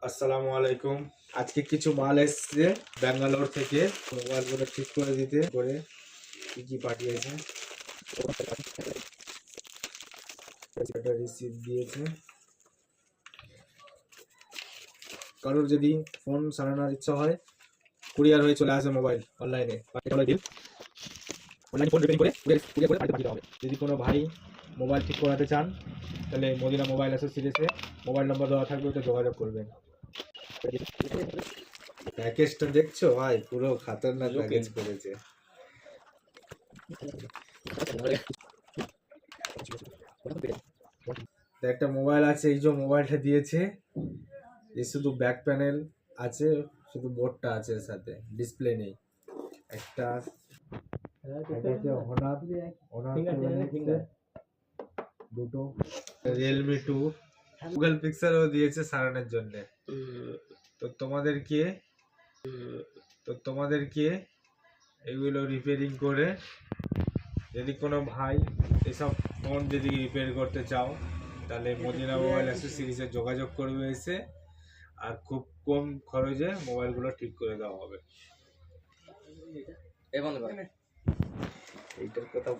আসসালামু আলাইকুম। আজকে কিছু মাল এসছে ব্যাঙ্গালোর থেকে, মোবাইলগুলো ঠিক করে দিতে করে কি কি পাঠিয়েছে, এটা রিসিভ দিয়েছে। কারোর যদি ফোন সারানোর ইচ্ছা হয়, কুরিয়ার হয়ে চলে আসে মোবাইল অনলাইনে, অনলাইনে ফোন রিপেয়ারিং করে কুরিয়ার করে পাঠিয়ে হবে। যদি কোনো ভাই মোবাইল ঠিক করাতে চান, তাহলে মদিনা মোবাইল অ্যাসোসিয়েশনে মোবাইল নম্বর দেওয়া থাকবে, ওতে যোগাযোগ করবেন। প্যাকেজটা দেখছো ভাই, পুরো খাতারনাক প্যাকেজ করেছে। একটা মোবাইল আছে, এই যে মোবাইলটা দিয়েছে, এই শুধু ব্যাক প্যানেল আছে, শুধু বোর্ডটা আছে, এর সাথে ডিসপ্লে নেই। একটা দুটো রিয়েলমি 2 গুগল পিক্সেলও দিয়েছে সারানোর জন্য। তো তোমাদেরকে এগুলো রিপেয়ারিং করে, যদি কোনো ভাই এসব ফোন যদি রিপেয়ার করতে চাও, তাহলে মদিনা মোবাইল অ্যাসোসিয়েশনে যোগাযোগ করবে এসে, আর খুব কম খরচে মোবাইলগুলো ঠিক করে দেওয়া হবে। এইটার কথা